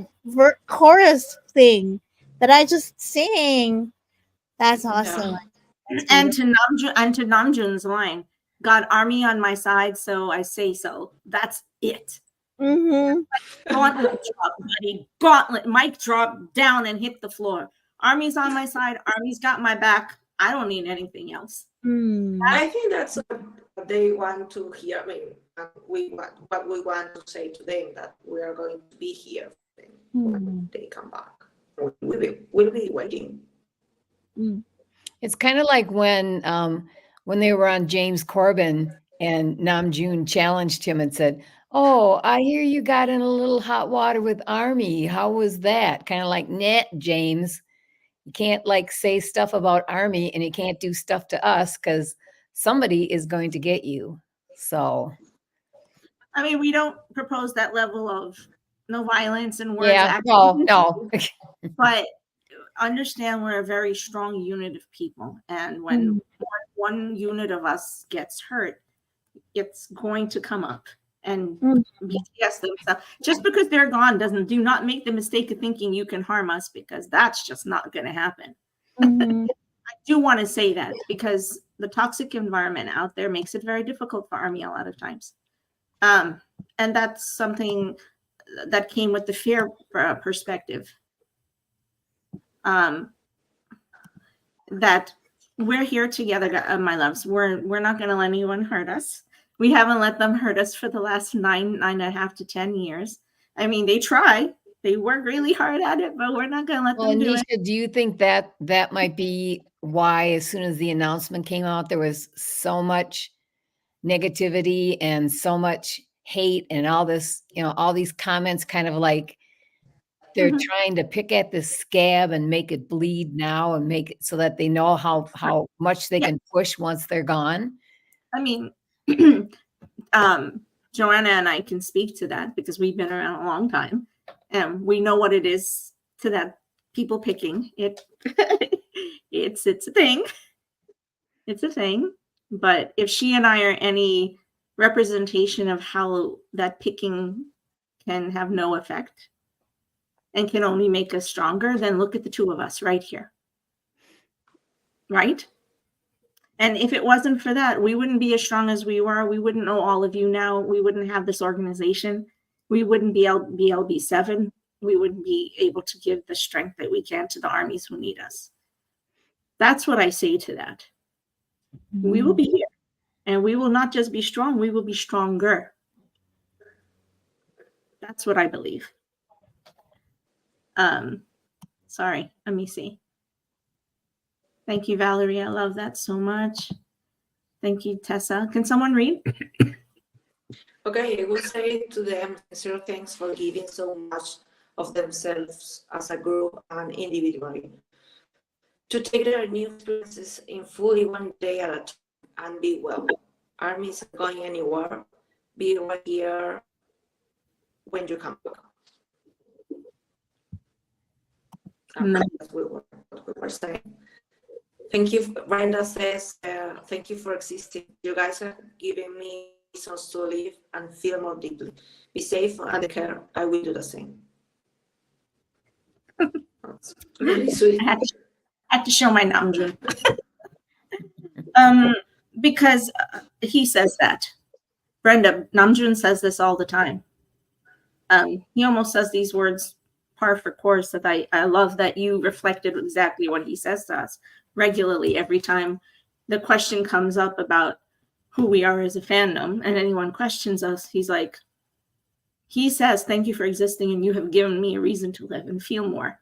chorus thing that I just sang. That's awesome. Yeah. And to Namjoon's line, got army on my side, so I say so. That's it. Mm-hmm. Gauntlet drop, buddy. Gauntlet. Mic drop down and hit the floor. Army's on my side. Army's got my back. I don't need anything else. I think that's what they want to hear. I mean, what we want to say to them, that we are going to be here for them when they come back. We'll be waiting. It's kind of like when they were on James Corbin and Namjoon challenged him and said, "Oh, I hear you got in a little hot water with Army. How was that?" Kind of like, "Nah, James, you can't like say stuff about Army and you can't do stuff to us because somebody is going to get you." So, I mean, we don't propose that level of no violence and words. yeah, no. But understand we're a very strong unit of people, and when one unit of us gets hurt, it's going to come up. And BTS themselves, just because they're gone do not make the mistake of thinking you can harm us, because that's just not going to happen. I do want to say that because the toxic environment out there makes it very difficult for Army a lot of times. And that's something that came with the fear perspective. That we're here together, my loves. We're not going to let anyone hurt us. We haven't let them hurt us for the last 9.5 to 10 years. I mean, they try. They work really hard at it, but we're not going to let them do Nisha, it. do you think that might be why, as soon as the announcement came out, there was so much negativity and so much hate and all this, all these comments, kind of like they're trying to pick at this scab and make it bleed now and make it so that they know how much they can push once they're gone? I mean, Joanna and I can speak to that because we've been around a long time and we know what it is to that people picking it. It's a thing. It's a thing. But if she and I are any representation of how that picking can have no effect and can only make us stronger, then look at the two of us right here. Right? And if it wasn't for that, we wouldn't be as strong as we were. We wouldn't know all of you now. We wouldn't have this organization. We wouldn't be LB7. We wouldn't be able to give the strength that we can to the armies who need us. That's what I say to that. We will be here. And we will not just be strong, we will be stronger. That's what I believe. Sorry, let me see. Thank you, Valerie. I love that so much. Thank you, Tessa. Can someone read? Okay, I will say to them, sincere thanks for giving so much of themselves as a group and individually. To take their new experiences in fully one day at a time and be well. Army isn't going anywhere. Be right here when you come back. That's what we were saying. Thank you. Brenda says, thank you for existing. You guys are giving me reasons to live and feel more deeply. Be safe and take care. I will do the same. That's really sweet. I had to show my Namjoon. Because he says that. Brenda, Namjoon says this all the time. He almost says these words par for course that I love that you reflected exactly what he says to us regularly every time the question comes up about who we are as a fandom and anyone questions us. He's like, he says, thank you for existing and you have given me a reason to live and feel more.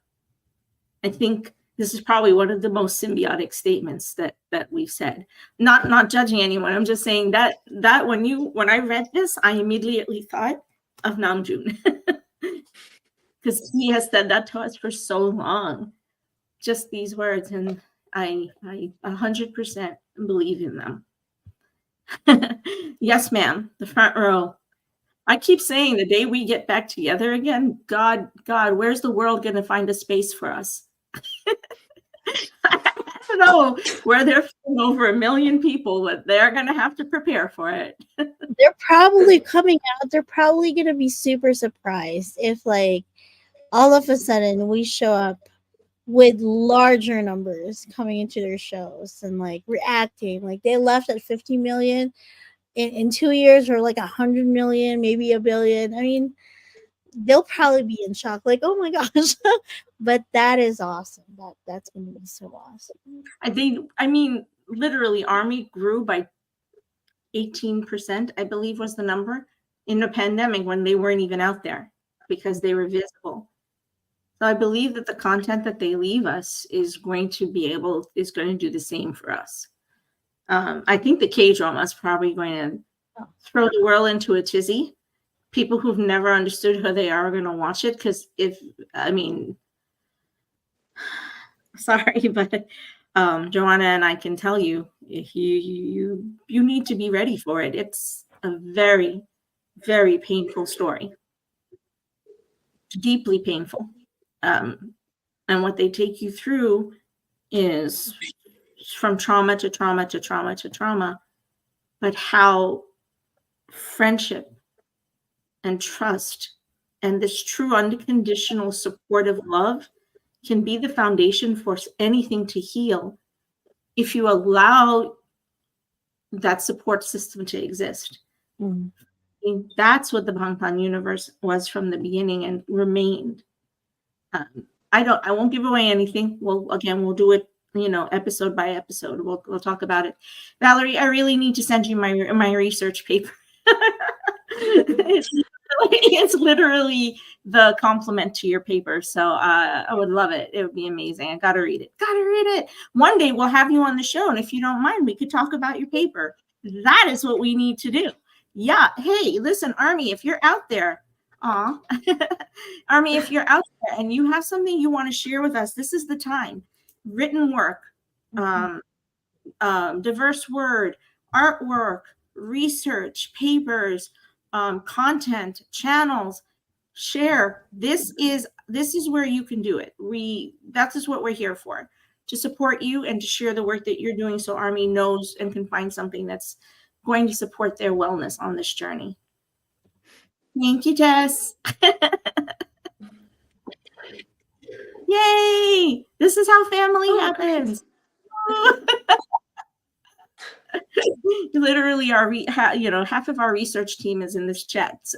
I think this is probably one of the most symbiotic statements that we've said. Not judging anyone. I'm just saying that when I read this, I immediately thought of Namjoon. Because he has said that to us for so long. Just these words, and I 100% believe in them. Yes, ma'am. The front row. I keep saying the day we get back together again, God, where's the world going to find a space for us? I don't know where they're over 1 million people, but they're going to have to prepare for it. They're probably coming out. They're probably going to be super surprised if, like, all of a sudden we show up with larger numbers coming into their shows and like reacting. Like they left at 50 million. In 2 years, or like 100 million, maybe 1 billion. I mean, they'll probably be in shock, like, oh my gosh. But that is awesome. That's gonna be so awesome. I mean, literally, ARMY grew by 18%, I believe was the number, in the pandemic when they weren't even out there because they were visible. So I believe that the content that they leave us is going to do the same for us. I think the K-drama is probably going to throw the world into a tizzy. People who've never understood who they are going to watch it because sorry, but Joanna and I can tell you, if you need to be ready for it. It's a very, very painful story, deeply painful, and what they take you through is from trauma to trauma to trauma to trauma, but how friendship and trust and this true unconditional supportive love can be the foundation for anything to heal if you allow that support system to exist. Mm. That's what the Bangtan universe was from the beginning and remained. I won't give away anything. We'll do it, episode by episode. We'll talk about it. Valerie, I really need to send you my research paper. It's literally the complement to your paper. So I would love it. It would be amazing. I gotta read it. One day we'll have you on the show, and if you don't mind, we could talk about your paper. That is what we need to do. Yeah. Hey, listen, Army, if you're out there, Army, if you're out there and you have something you want to share with us, this is the time. Written work, diverse word, artwork, research, papers, content, channels, share. This is where you can do it. That is what we're here for, to support you and to share the work that you're doing so Army knows and can find something that's going to support their wellness on this journey. Thank you, Jess. Yay! This is how family happens. Literally, half of our research team is in this chat. So,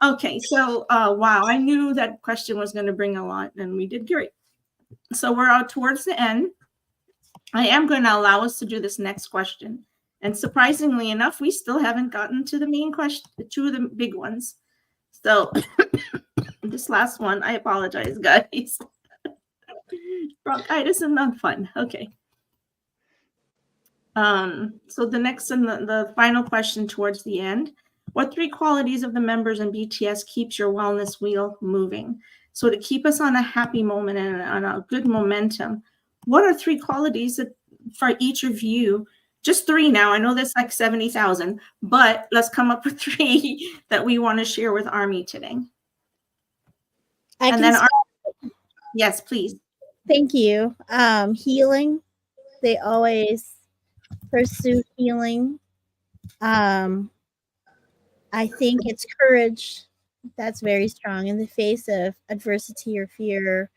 okay. So, wow, I knew that question was going to bring a lot, and we did great. So we're out towards the end. I am going to allow us to do this next question. And surprisingly enough, we still haven't gotten to the main question, two of the big ones. So this last one, I apologize, guys. Bronchitis is not fun. Okay. So the next and the final question towards the end: what 3 qualities of the members in BTS keeps your wellness wheel moving? So to keep us on a happy moment and on a good momentum, what are 3 qualities that for each of you? Just 3 now. I know there's like 70,000, but let's come up with 3 that we want to share with Army today. Yes, please. Thank you. Healing. They always pursue healing. I think it's courage. That's very strong in the face of adversity or fear,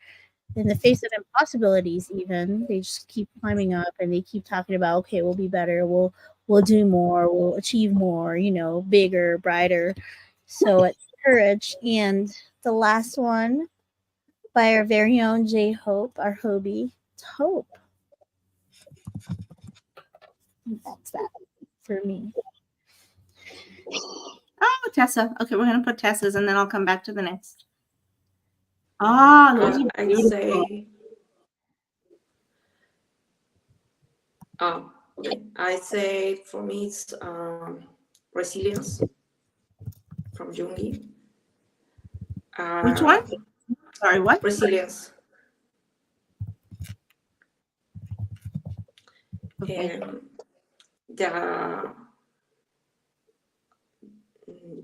in the face of impossibilities. Even they just keep climbing up and they keep talking about, okay, we'll be better, we'll do more, we'll achieve more, bigger, brighter. So it's courage. And the last one by our very own J Hope, our Hobie. It's Hope. And that's that for me. Oh, Tessa. Okay, we're going to put Tessa's and then I'll come back to the next. Ah, those are I'd beautiful. say, okay. I say for me it's resilience from Jungi. Which one? Sorry, what? Resilience. Okay. And the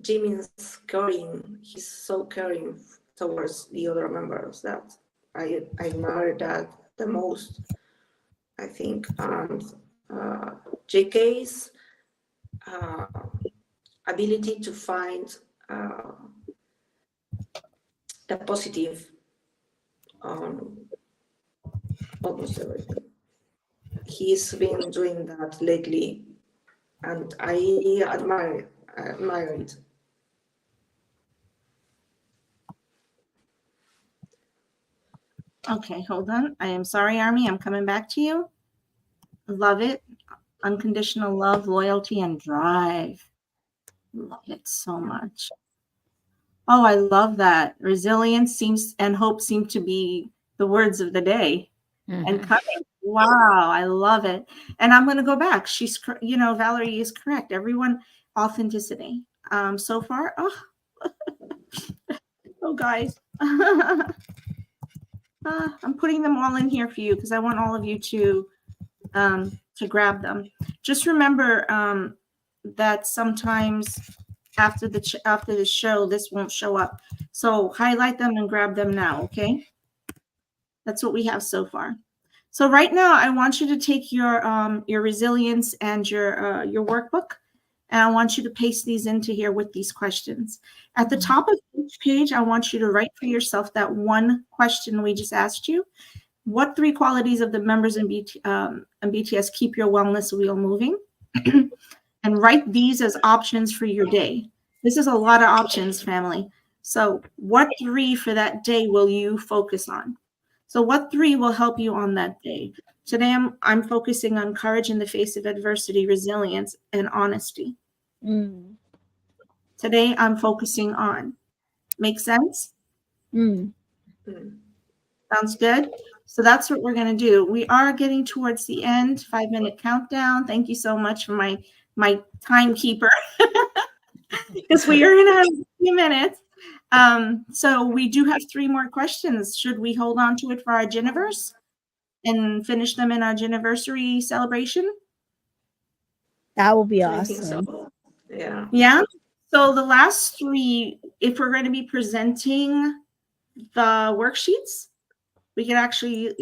Jimin's caring, he's so caring towards the other members that I admire that the most. I think JK's ability to find the positive on almost everything. He's been doing that lately, and I admire it. Okay, hold on. I am sorry, Army. I'm coming back to you. Love it. Unconditional love, loyalty, and drive. Love it so much. Oh, I love that. Resilience seems and hope seem to be the words of the day. And coming. Wow, I love it. And I'm going to go back. She's, Valerie is correct. Everyone, authenticity. So far, oh, guys. I'm putting them all in here for you because I want all of you to grab them. Just remember that sometimes after the show, this won't show up. So highlight them and grab them now, okay? That's what we have so far. So right now, I want you to take your resilience and your workbook, and I want you to paste these into here with these questions. At the top of each page, I want you to write for yourself that one question we just asked you. What 3 qualities of the members in BTS keep your wellness wheel moving? And write these as options for your day. This is a lot of options, family. So what 3 for that day will you focus on? So what 3 will help you on that day? Today, I'm focusing on courage in the face of adversity, resilience, and honesty. Today, I'm focusing on. Make sense? Sounds good? So that's what we're going to do. We are getting towards the end, 5-minute countdown. Thank you so much for my timekeeper, because we are in a few minutes. So we do have 3 more questions. Should we hold on to it for our Giniverse and finish them in our Giniversary celebration? That will be I think awesome. so. Yeah. Yeah. So the last 3, if we're going to be presenting the worksheets, we can actually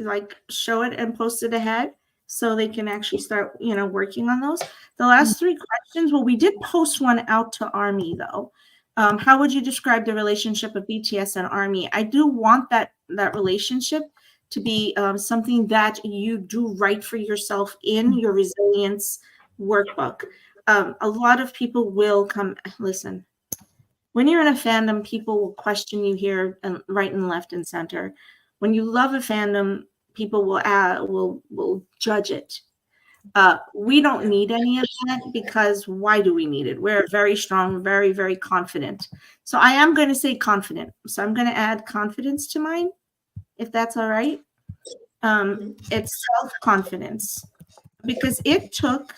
show it and post it ahead so they can actually start, working on those. The last 3 questions, well, we did post one out to ARMY though. How would you describe the relationship of BTS and ARMY? I do want that relationship to be something that you do write for yourself in your resilience workbook. A lot of people will come, listen, when you're in a fandom, people will question you here and right and left and center. When you love a fandom, people will judge it. We don't need any of that, because why do we need it? We're very strong, very, very confident. So I am going to say confident. So I'm going to add confidence to mine, if that's all right. It's self-confidence, because it took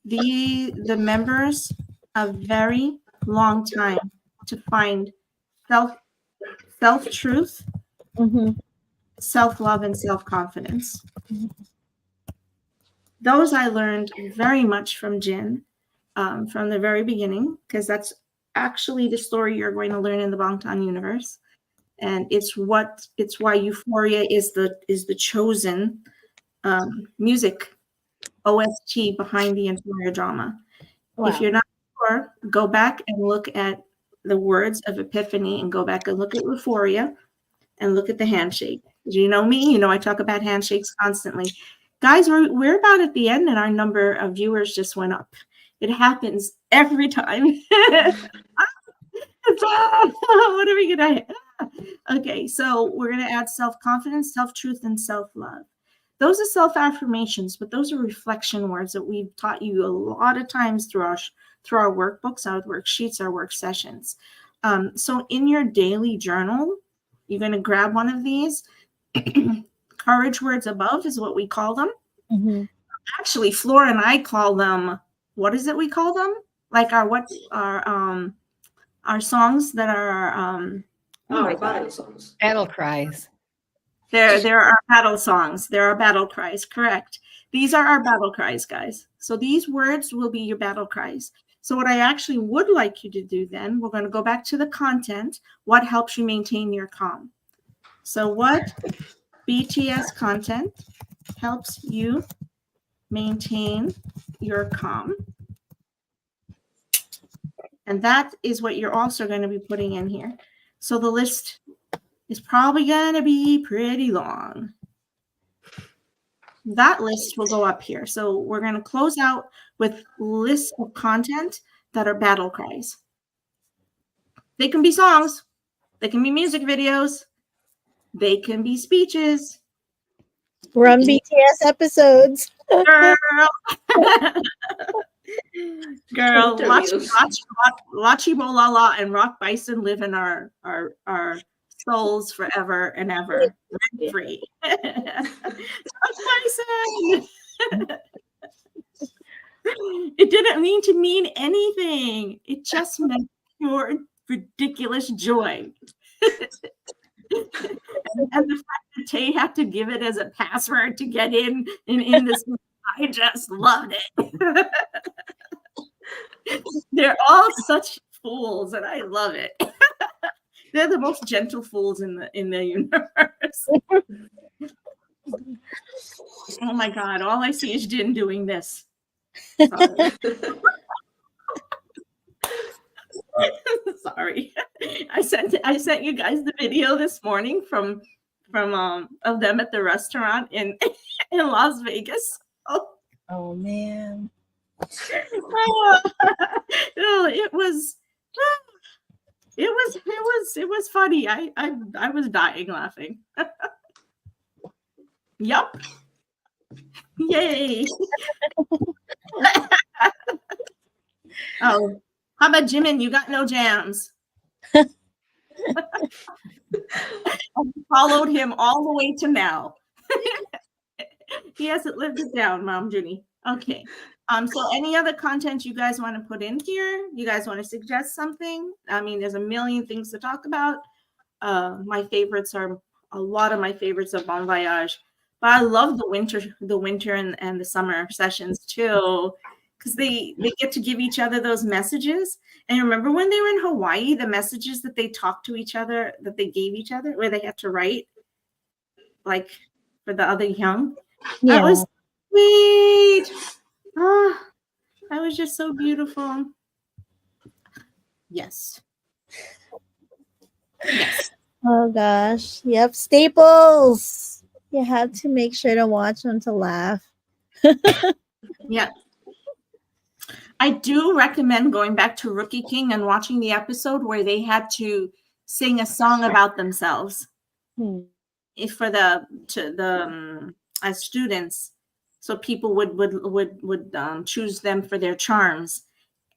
the members a very long time to find self-truth, self-love, and self-confidence. Those I learned very much from Jin from the very beginning, because that's actually the story you're going to learn in the Bangtan universe. And it's why Euphoria is the chosen music OST behind the entire drama. Wow. If you're not sure, go back and look at the words of Epiphany, and go back and look at Euphoria, and look at the handshake. You know me, I talk about handshakes constantly. Guys, we're about at the end, and our number of viewers just went up. It happens every time. What are we gonna? Okay, so we're gonna add self-confidence, self-truth, and self-love. Those are self-affirmations, but those are reflection words that we've taught you a lot of times through our workbooks, our worksheets, our work sessions. So in your daily journal, you're gonna grab one of these. Courage words above is what we call them. Mhm. Actually, Flora and I call them. What is it we call them? Like our songs that are oh my Our god, battle songs. Battle cries. there are battle songs. There are battle cries. Correct. These are our battle cries, guys. So these words will be your battle cries. So what I actually would like you to do then, we're going to go back to the content. What helps you maintain your calm? So what BTS content helps you maintain your calm? And that is what you're also going to be putting in here. So the list is probably going to be pretty long. That list will go up here. So we're going to close out with lists of content that are battle cries. They can be songs. They can be music videos. They can be speeches. Run BTS episodes. Girl. Girl, Interviews. Lachi Bolala and Rock Bison live in our souls forever and ever. Rent free. Rock Bison. It didn't mean to mean anything. It just meant pure ridiculous joy. And the fact that Tay had to give it as a password to get in this, I just loved it. They're all such fools, and I love it. They're the most gentle fools in the universe. Oh my god! All I see is Jin doing this. Sorry. I sent you guys the video this morning from of them at the restaurant in Las Vegas. Oh man. No, it was funny. I was dying laughing. Yup. Yay. Oh, how about Jimin? You got no jams. I followed him all the way to now. He hasn't lived it down, Mom Junie. Okay. So any other content you guys want to put in here? You guys want to suggest something? I mean, there's a million things to talk about. My favorites are a lot of my favorites are Bon Voyage, but I love the winter and the summer sessions too, because they get to give each other those messages. And remember when they were in Hawaii, the messages that they talked to each other, that they gave each other, where they had to write, like for the other young. Yeah. That was sweet. Oh, that was just so beautiful. Yes. Yes. Oh gosh. Yep. Staples. You have to make sure to watch them to laugh. Yeah. I do recommend going back to Rookie King and watching the episode where they had to sing a song about themselves for as students, so people would choose them for their charms.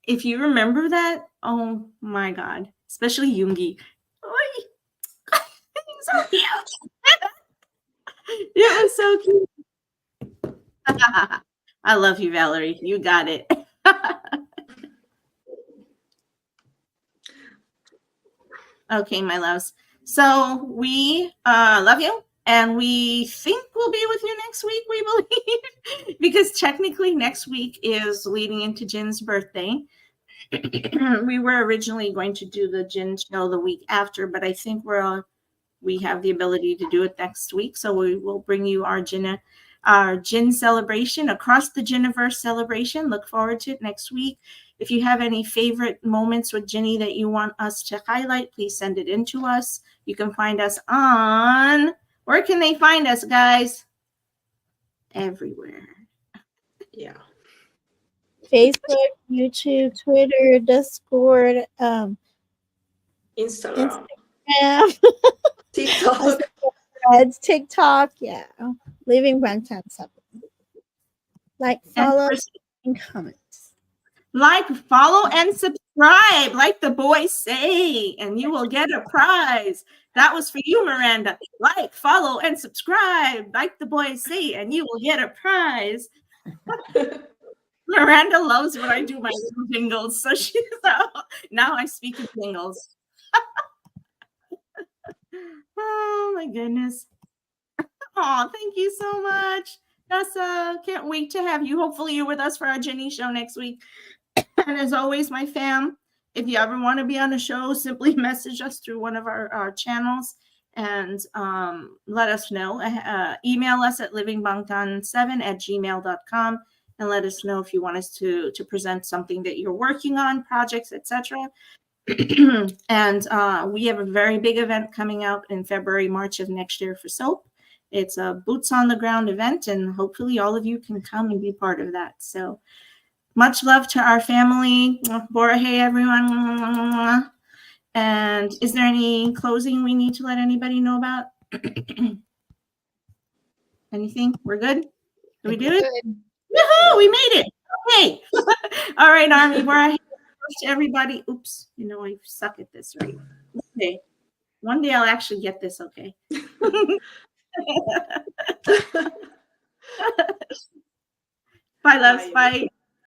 If you remember that, oh my god, especially Yoongi. He's so cute. It was so cute. I love you, Valerie. You got it. Okay, my loves. So we love you, and we think we'll be with you next week, we believe, because technically next week is leading into Jin's birthday. We were originally going to do the Jin show the week after, but I think we have the ability to do it next week. So we will bring you our Jin celebration, across the Jiniverse celebration. Look forward to it next week. If you have any favorite moments with Jinny that you want us to highlight, please send it in to us. You can find us on, where can they find us, guys? Everywhere. Yeah. Facebook, YouTube, Twitter, Discord, Instagram, Instagram, TikTok. Threads, TikTok. Yeah. Living Bangtan 7. Like, And follow, and comment. like, follow, and subscribe, like the boys say, and you will get a prize. That was for you, Miranda. Like, follow, and subscribe, like the boys say, and you will get a prize. Miranda loves when I do my little jingles, so she's now I speak in jingles. Oh my goodness. Oh, thank you so much. Nessa, can't wait to have you. Hopefully you're with us for our Jenny show next week. And as always, my fam, if you ever want to be on a show, simply message us through one of our channels and let us know. Email us at livingbangtan7@gmail.com and let us know if you want us to present something that you're working on, projects, etc. And we have a very big event coming out in February, March of next year for SOAP. It's a boots on the ground event, and hopefully all of you can come and be part of that. So much love to our family. Bora, hey, everyone. And is there any closing we need to let anybody know about? Anything? We're good? Did we do it? Woohoo! We made it. Okay. All right, Army. Bora, hey, to everybody. Oops. You know, I suck at this, right? Okay. One day I'll actually get this, okay? Bye, loves. Bye.